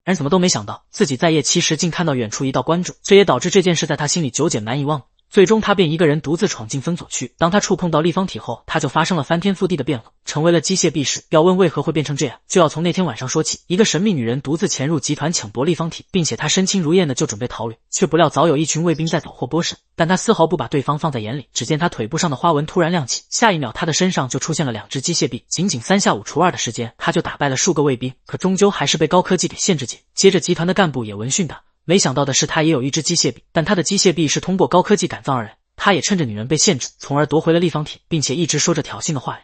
然怎么都没想到，自己在夜期时竟看到远处一道光柱，这也导致这件事在他心里久久难以忘。最终他便一个人独自闯进封锁区，当他触碰到立方体后，他就发生了翻天覆地的变化，成为了机械臂士。要问为何会变成这样，就要从那天晚上说起。一个神秘女人独自潜入集团抢夺立方体，并且她身轻如燕的就准备逃离，却不料早有一群卫兵在缴获波什，但她丝毫不把对方放在眼里。只见她腿部上的花纹突然亮起，下一秒她的身上就出现了2只机械臂，仅仅3下5除2的时间，她就打败了数个卫兵，可终究还是被高科技给限制住。接着集团的干部也闻讯的。没想到的是，他也有一只机械臂，但他的机械臂是通过高科技改造而来。他也趁着女人被限制，从而夺回了立方体，并且一直说着挑衅的话语。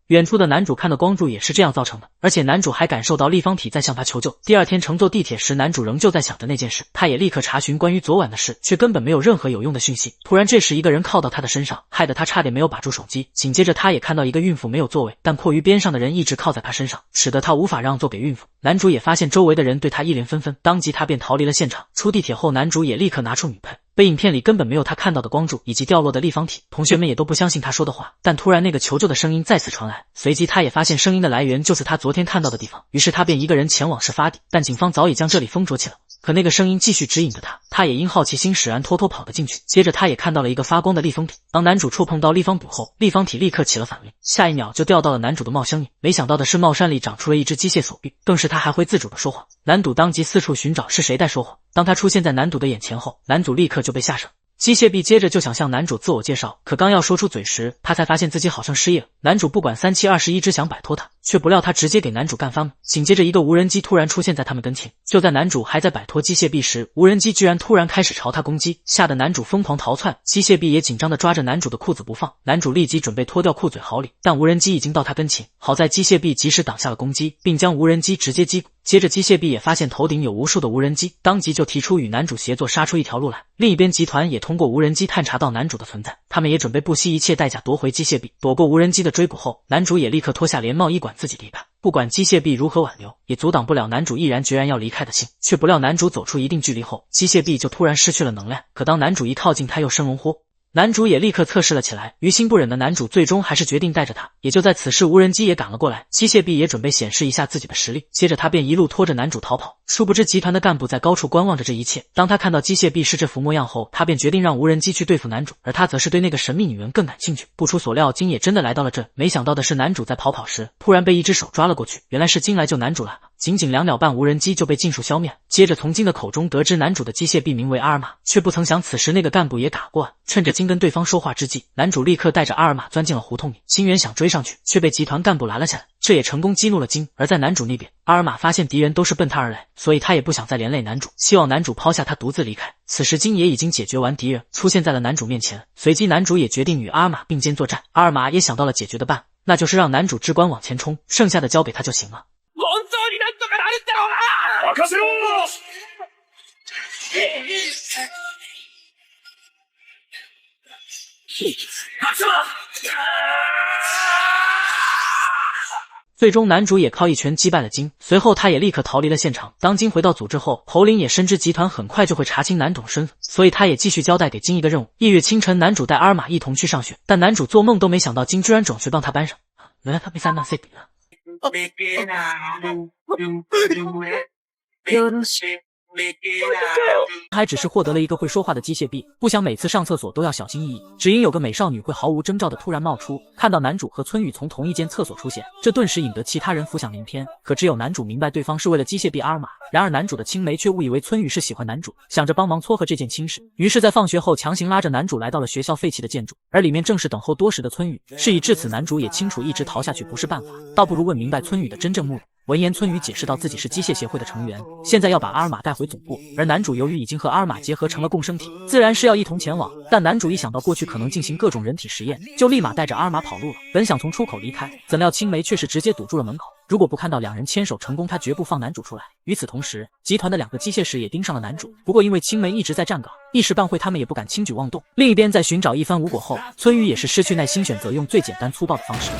远处的男主看到光柱也是这样造成的，而且男主还感受到立方体在向他求救。第二天乘坐地铁时，男主仍旧在想着那件事，他也立刻查询关于昨晚的事，却根本没有任何有用的讯息。突然这时一个人靠到他的身上，害得他差点没有把住手机。紧接着他也看到一个孕妇没有座位，但迫于边上的人一直靠在他身上，使得他无法让座给孕妇。男主也发现周围的人对他一脸纷纷，当即他便逃离了现场。出地铁后，男主也立刻拿出女喷，被影片里根本没有他看到的光柱以及掉落的立方体，同学们也都不相信他说的话。但突然那个求救的声音再次传来，随即他也发现声音的来源就是他昨天看到的地方，于是他便一个人前往事发地，但警方早已将这里封锁起来。可那个声音继续指引着他，他也因好奇心使然偷偷跑了进去。接着他也看到了一个发光的立方体，当男主触碰到立方体后，立方体立刻起了反应，下一秒就掉到了男主的帽厢里。没想到的是，帽衫里长出了一只机械手臂，更是他还会自主的说谎。男主当即四处寻找是谁在说谎，当他出现在男主的眼前后，男主立刻就被吓傻。机械臂接着就想向男主自我介绍，可刚要说出嘴时，他才发现自己好像失忆了。男主不管3七21，只想摆脱他，却不料他直接给男主干翻了。紧接着一个无人机突然出现在他们跟前，就在男主还在摆脱机械臂时，无人机居然突然开始朝他攻击，吓得男主疯狂逃窜，机械臂也紧张地抓着男主的裤子不放。男主立即准备脱掉裤嘴好礼，但无人机已经到他跟前，好在机械臂及时挡下了攻击，并将无人机直接击垮。接着机械臂也发现头顶有无数的无人机，当即就提出与男主协作杀出一条路来。另一边集团也通过无人机探查到男主的存在，他们也准备不惜一切代价夺回机械臂。躲过无人机的追捕后，男主也立刻脱下连帽衣管自己离开。不管机械臂如何挽留，也阻挡不了男主毅然决然要离开的心。却不料男主走出一定距离后，机械臂就突然失去了能量，可当男主一靠近他又生龙活。男主也立刻测试了起来，于心不忍的男主最终还是决定带着他。也就在此时，无人机也赶了过来，机械臂也准备显示一下自己的实力，接着他便一路拖着男主逃跑。殊不知集团的干部在高处观望着这一切，当他看到机械臂是这副模样后，他便决定让无人机去对付男主，而他则是对那个神秘女人更感兴趣。不出所料，金也真的来到了这，没想到的是男主在跑时突然被一只手抓了过去，原来是金来救男主了。仅仅2秒半，无人机就被尽数消灭。接着从金的口中得知男主的机械臂名为阿尔玛，却不曾想此时那个干部也赶过来，趁着金跟对方说话之际，男主立刻带着阿尔玛钻进了胡同里。金原想追上去，却被集团干部拦了下来，这也成功激怒了金。而在男主那边，阿尔玛发现敌人都是奔他而来，所以他也不想再连累男主，希望男主抛下他独自离开。此时金也已经解决完敌人，出现在了男主面前，随即男主也决定与阿尔玛并肩作战。阿尔玛也想到了解决的办法，那就是让男主只管往前冲，剩下的交给他就行了。最终男主也靠一拳击败了金，随后他也立刻逃离了现场。当金回到组织后，侯林也深知集团很快就会查清男主身份，所以他也继续交代给金一个任务。夜月清晨，男主带阿尔玛一同去上学，但男主做梦都没想到金居然准确帮他搬上。原来他被三大 C 比了。还只是获得了一个会说话的机械臂，不想每次上厕所都要小心翼翼，只因有个美少女会毫无征兆的突然冒出，看到男主和村宇从同一间厕所出现，这顿时引得其他人浮想联翩。可只有男主明白对方是为了机械臂阿尔玛，然而男主的青梅却误以为村宇是喜欢男主，想着帮忙撮合这件亲事，于是在放学后强行拉着男主来到了学校废弃的建筑，而里面正是等候多时的村宇。事已至此，男主也清楚一直逃下去不是办法，倒不如问明白村宇的真正目的。闻言，村宇解释到自己是机械协会的成员，现在要把阿尔玛带回总部，而男主由于已经和阿尔玛结合成了共生体，自然是要一同前往。但男主一想到过去可能进行各种人体实验，就立马带着阿尔玛跑路了。本想从出口离开，怎料青梅却是直接堵住了门口，如果不看到两人牵手成功，他绝不放男主出来。与此同时，集团的2个机械师也盯上了男主，不过因为青梅一直在站岗，一时半会他们也不敢轻举妄动。另一边在寻找一番无果后，村宇也是失去耐心，选择用最简单粗暴的方式。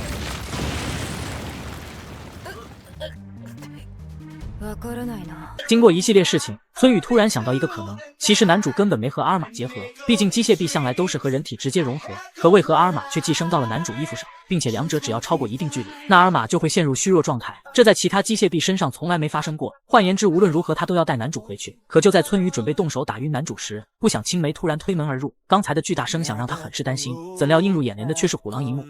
经过一系列事情，村宇突然想到一个可能，其实男主根本没和阿尔玛结合，毕竟机械臂向来都是和人体直接融合，可为何阿尔玛却寄生到了男主衣服上，并且两者只要超过一定距离，那阿尔玛就会陷入虚弱状态，这在其他机械臂身上从来没发生过。换言之，无论如何他都要带男主回去。可就在村宇准备动手打晕男主时，不想青梅突然推门而入，刚才的巨大声响让他很是担心，怎料映入眼帘的却是虎狼一幕。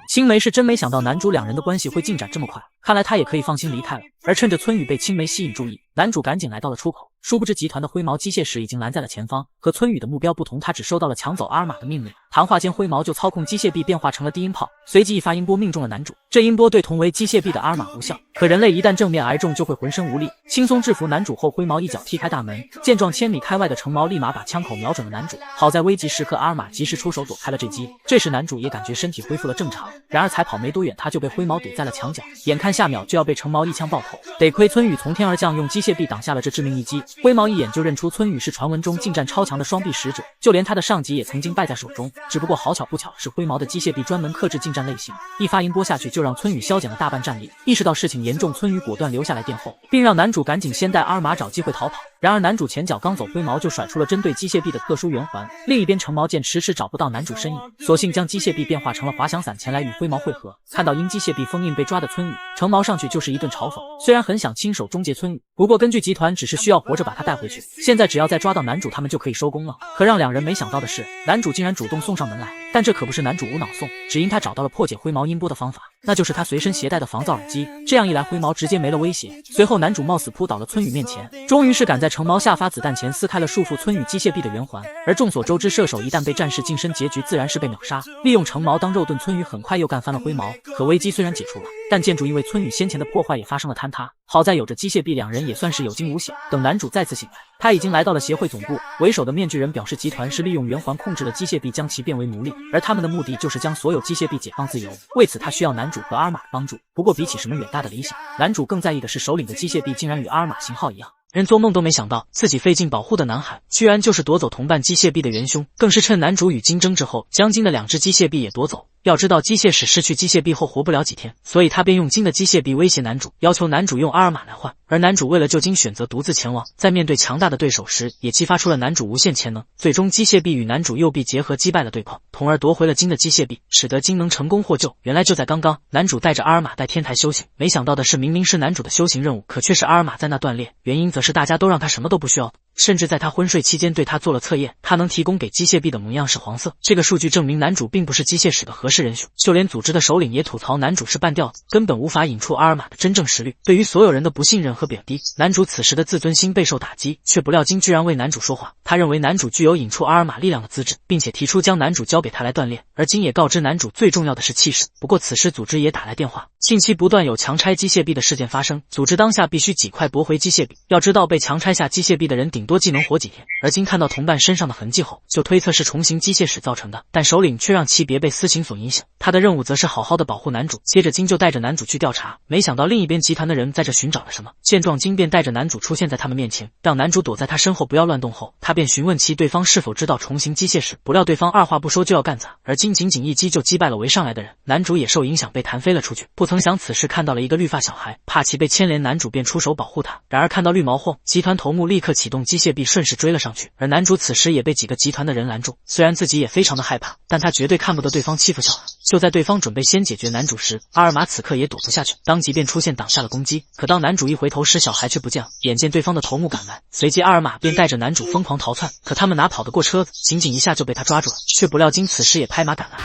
青梅是真没想到男主两人的关系会进展这么快，看来他也可以放心离开了。而趁着村宇被青梅吸引注意，男主赶紧来到了出口，殊不知集团的灰毛机械使已经拦在了前方。和村宇的目标不同，他只收到了抢走阿尔玛的命令。谈话间，灰毛就操控机械臂变化成了低音炮，随即一发音波命中了男主。这音波对同为机械臂的阿尔玛无效，可人类一旦正面挨中就会浑身无力。轻松制服男主后，灰毛一脚踢开大门。见状，千米开外的橙毛立马把枪口瞄准了男主。好在危急时刻，阿尔玛及时出手躲开了这击。这时男主也感觉身体恢复了正常，然而才跑没多远，他就被灰毛堵在了墙角，眼看下秒就要被橙毛一枪爆头。得亏村宇从天而降，用机械臂挡下了这致命一击。灰毛一眼就认出村宇是传闻中近战超强的双臂使者，就连他的上级也曾经败在手中。只不过好巧不巧，是灰毛的机械臂专门克制近战类型，一发音波下去就让村宇消减了大半战力。意识到事情严重，村宇果断留下来殿后，并让男主赶紧先带阿尔玛找机会逃跑。然而男主前脚刚走，灰毛就甩出了针对机械臂的特殊圆环。另一边橙毛见迟迟找不到男主身影，索性将机械臂变化成了滑翔伞前来与灰毛会合。看到因机械臂封印被抓的村宇，橙毛上去就是一顿嘲讽。虽然很想亲手终结村宇，不过根据集团只是需要活着把他带回去，现在只要再抓到男主他们就可以收工了。可让两人没想到的是，男主竟然主动送上门来。但这可不是男主无脑送，只因他找到了破解灰毛音波的方法，那就是他随身携带的防噪耳机。这样一来，灰毛直接没了威胁。随后男主冒死扑倒了村宇面前，终于是赶在橙毛下发子弹前撕开了束缚村宇机械臂的圆环。而众所周知，射手一旦被战士近身，结局自然是被秒杀。利用橙毛当肉盾，村宇很快又干翻了灰毛。可危机虽然解除了，但建筑因为村宇先前的破坏也发生了坍塌。好在有着机械臂，两人也算是有惊无险。等男主再次醒来，他已经来到了协会总部。为首的面具人表示，集团是利用圆环控制了机械臂，将其变为奴隶，而他们的目的就是将所有机械臂解放自由。为此，他需要男主和阿尔玛的帮助。不过比起什么远大的理想，男主更在意的是手领的机械臂竟然与阿尔玛型号一样。人做梦都没想到，自己费尽保护的南海，居然就是夺走同伴机械臂的元凶，更是趁男主与金争执后，将金的两只机械臂也夺走。要知道机械使失去机械臂后活不了几天，所以他便用金的机械臂威胁男主，要求男主用阿尔玛来换。而男主为了救金选择独自前往，在面对强大的对手时也激发出了男主无限潜能。最终机械臂与男主右臂结合击败了对方，从而夺回了金的机械臂，使得金能成功获救。原来就在刚刚，男主带着阿尔玛在天台修行，没想到的是明明是男主的修行任务，可却是阿尔玛在那锻炼，原因则是大家都让他什么都不需要，甚至在他昏睡期间对他做了测验，他能提供给机械臂的模样是黄色。这个数据证明男主并不是机械使的合适人选，就连组织的首领也吐槽男主是半吊子，根本无法引出阿尔玛的真正实力。对于所有人的不信任和贬低，男主此时的自尊心备受打击，却不料金居然为男主说话。他认为男主具有引出阿尔玛力量的资质，并且提出将男主交给他来锻炼，而金也告知男主最重要的是气势。不过此时组织也打来电话，近期不断有强拆机械臂的事件发生，组织当下必须尽快驳回机械臂。要知道被强拆下机械臂的人顶多技能活几天，而金看到同伴身上的痕迹后，就推测是重型机械使造成的，但首领却让其别被私情所影响，他的任务则是好好的保护男主。接着金就带着男主去调查，没想到另一边集团的人在这寻找了什么。见状，金便带着男主出现在他们面前，让男主躲在他身后不要乱动后，他便询问其对方是否知道重型机械使，不料对方二话不说就要干砸，而金仅仅一击就击败了围上来的人，男主也受影响被弹飞了出去。不曾想此时看到了一个绿发小孩，怕其被牵连，男主便出手保护他。然而看到绿毛后，集团头目立刻启动机械臂顺势追了上去，而男主此时也被几个集团的人拦住。虽然自己也非常的害怕，但他绝对看不得对方欺负小孩。就在对方准备先解决男主时，阿尔玛此刻也躲不下去，当即便出现挡下了攻击。可当男主一回头时，小孩却不见了。眼见对方的头目赶来，随即阿尔玛便带着男主疯狂逃窜，可他们哪跑得过车子，仅仅一下就被他抓住了，却不料金此时也拍马赶来。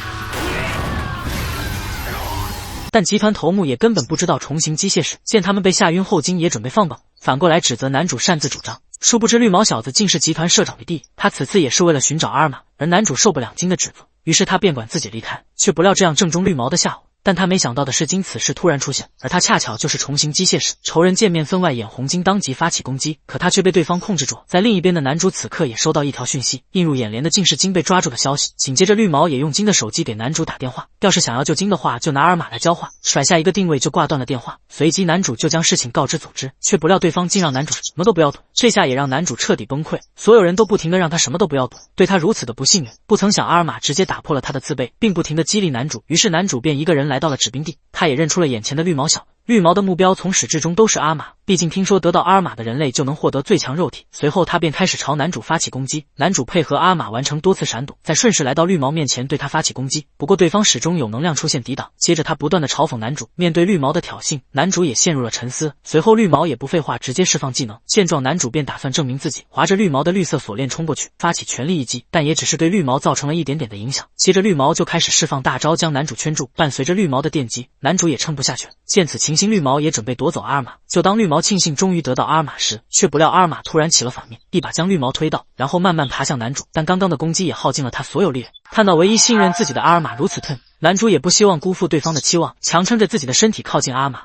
但集团头目也根本不知道重型机械使，见他们被吓晕后，金也准备放榜，反过来指责男主擅自主张。殊不知绿毛小子竟是集团社长的弟，他此次也是为了寻找阿尔玛，而男主受不了金的指责，于是他便管自己离开，却不料这样正中绿毛的下怀。但他没想到的是，金此时突然出现，而他恰巧就是重型机械使。仇人见面分外眼红，金当即发起攻击，可他却被对方控制住。在另一边的男主此刻也收到一条讯息，映入眼帘的竟是金被抓住的消息。紧接着绿毛也用金的手机给男主打电话，要是想要救金的话，就拿阿尔玛来交换。甩下一个定位就挂断了电话，随即男主就将事情告知组织，却不料对方竟让男主什么都不要赌。这下也让男主彻底崩溃，所有人都不停的让他什么都不要赌，对他如此的不信任。不曾想阿尔玛直接打破了他的自卑，并不停的激励男主，于是男主便一个人来到了指兵地。他也认出了眼前的绿毛小，绿毛的目标从始至终都是阿玛，毕竟听说得到阿尔玛的人类就能获得最强肉体。随后他便开始朝男主发起攻击，男主配合阿尔玛完成多次闪躲，再顺势来到绿毛面前对他发起攻击。不过对方始终有能量出现抵挡，接着他不断的嘲讽男主。面对绿毛的挑衅，男主也陷入了沉思。随后绿毛也不废话，直接释放技能。见状，男主便打算证明自己，划着绿毛的绿色锁链冲过去，发起全力一击，但也只是对绿毛造成了一点点的影响。接着绿毛就开始释放大招，将男主圈住。伴随着绿毛的电击，男主也撑不下去了。见此情形，绿毛也准备夺走阿尔玛。就当绿毛庆幸终于得到阿尔玛时，却不料阿尔玛突然起了反面，一把将绿毛推倒，然后慢慢爬向男主。但刚刚的攻击也耗尽了他所有力量。看到唯一信任自己的阿尔玛如此痛，男主也不希望辜负对方的期望，强撑着自己的身体靠近阿尔玛。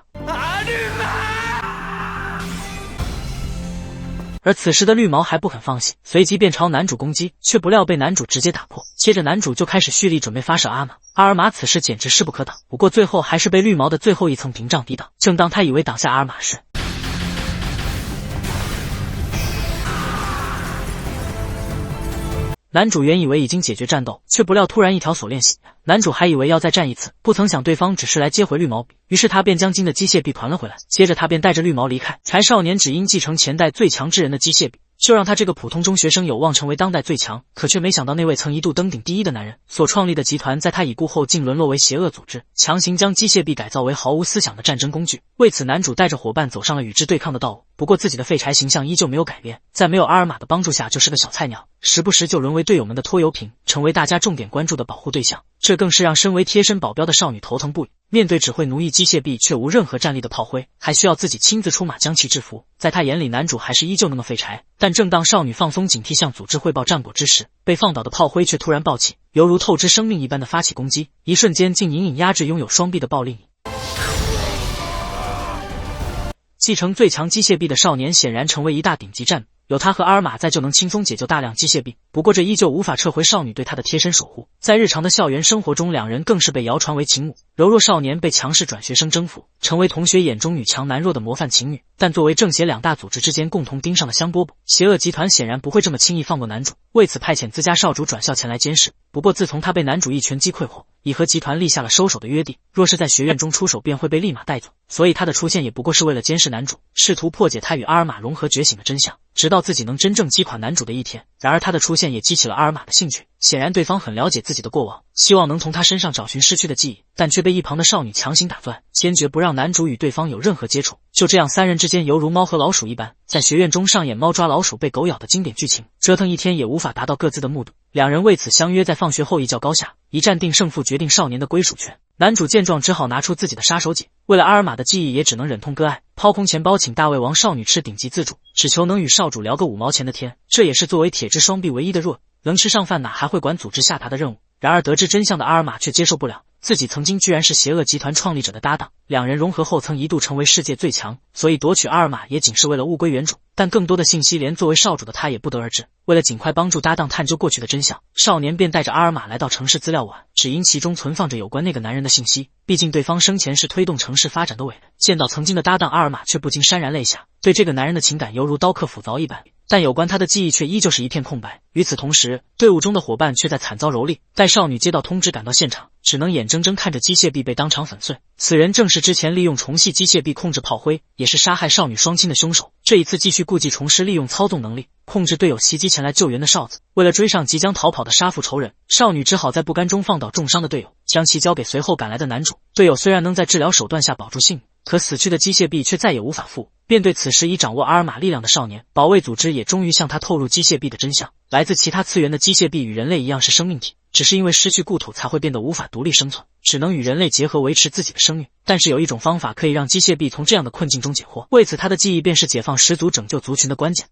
而此时的绿毛还不肯放弃，随即便朝男主攻击，却不料被男主直接打破。接着男主就开始蓄力准备发射阿尔玛此时简直势不可挡，不过最后还是被绿毛的最后一层屏障抵挡。正当他以为挡下阿尔玛时，男主原以为已经解决战斗，却不料突然一条锁链洗。男主还以为要再战一次，不曾想对方只是来接回绿毛币，于是他便将金的机械币团了回来。接着他便带着绿毛离开。柴少年只因继承前代最强之人的机械币，就让他这个普通中学生有望成为当代最强，可却没想到那位曾一度登顶第一的男人所创立的集团，在他已故后竟沦落为邪恶组织，强行将机械币改造为毫无思想的战争工具。为此，男主带着伙伴走上了与之对抗的道路。不过自己的废柴形象依旧没有改变，在没有阿尔玛的帮助下，就是个小菜鸟，时不时就沦为队友们的拖油瓶，成为大家重点关注的保护对象。这更是让身为贴身保镖的少女头疼不已。面对只会奴役机械臂却无任何战力的炮灰，还需要自己亲自出马将其制服。在他眼里，男主还是依旧那么废柴。但正当少女放松警惕向组织汇报战果之时，被放倒的炮灰却突然暴起，犹如透支生命一般的发起攻击，一瞬间竟隐隐压制拥有双臂的暴力女。继承最强机械臂的少年显然成为一大顶级战力，有他和阿尔玛在就能轻松解救大量机械臂。不过这依旧无法撤回少女对他的贴身守护。在日常的校园生活中，两人更是被谣传为情侣。柔弱少年被强势转学生征服，成为同学眼中女强男弱的模范情侣。但作为正邪两大组织之间共同盯上的香饽饽，邪恶集团显然不会这么轻易放过男主，为此派遣自家少主转校前来监视。不过自从他被男主一拳击溃后，已和集团立下了收手的约定，若是在学院中出手便会被立马带走，所以他的出现也不过是为了监视男主，试图破解他与阿尔玛融合觉醒的真相，直到自己能真正击垮男主的一天。然而他的出现也激起了阿尔玛的兴趣，显然对方很了解自己的过往，希望能从他身上找寻失去的记忆，但却被一旁的少女强行打断，坚决不让男主与对方有任何接触。就这样，三人之间犹如猫和老鼠一般，在学院中上演猫抓老鼠被狗咬的经典剧情，折腾一天也无法达到各自的目的。两人为此相约在放学后一较高下，一战定胜负，决定少年的归属权。男主见状只好拿出自己的杀手锏，为了阿尔玛的记忆也只能忍痛割爱，抛空钱包请大胃王少女吃顶级自助，只求能与少主聊个5毛钱的天。这也是作为铁之双臂唯一的弱，能吃上饭哪还会管组织下达的任务。然而得知真相的阿尔玛却接受不了，自己曾经居然是邪恶集团创立者的搭档，两人融合后曾一度成为世界最强，所以夺取阿尔玛也仅是为了物归原主。但更多的信息连作为少主的他也不得而知。为了尽快帮助搭档探究过去的真相，少年便带着阿尔玛来到城市资料馆，只因其中存放着有关那个男人的信息，毕竟对方生前是推动城市发展的伟人。见到曾经的搭档，阿尔玛却不禁潸然泪下，对这个男人的情感犹如刀刻斧凿一般，但有关他的记忆却依旧是一片空白。与此同时，队伍中的伙伴却在惨遭蹂躏。待少女接到通知赶到现场，只能眼睁睁看着机械臂被当场粉碎。此人正是之前利用重系机械臂控制炮灰，也是杀害少女双亲的凶手。这一次继续故技重施，利用操纵能力控制队友袭击前来救援的少子。为了追上即将逃跑的杀父仇人，少女只好在不甘中放倒重伤的队友，将其交给随后赶来的男主。队友虽然能在治疗手段下保住性命，可死去的机械臂却再也无法复。面对此时已掌握阿尔玛力量的少年，保卫组织也终于向他透露机械臂的真相。来自其他次元的机械臂与人类一样是生命体，只是因为失去故土才会变得无法独立生存，只能与人类结合维持自己的生命。但是有一种方法可以让机械臂从这样的困境中解脱，为此他的记忆便是解放始祖、拯救族群的关键。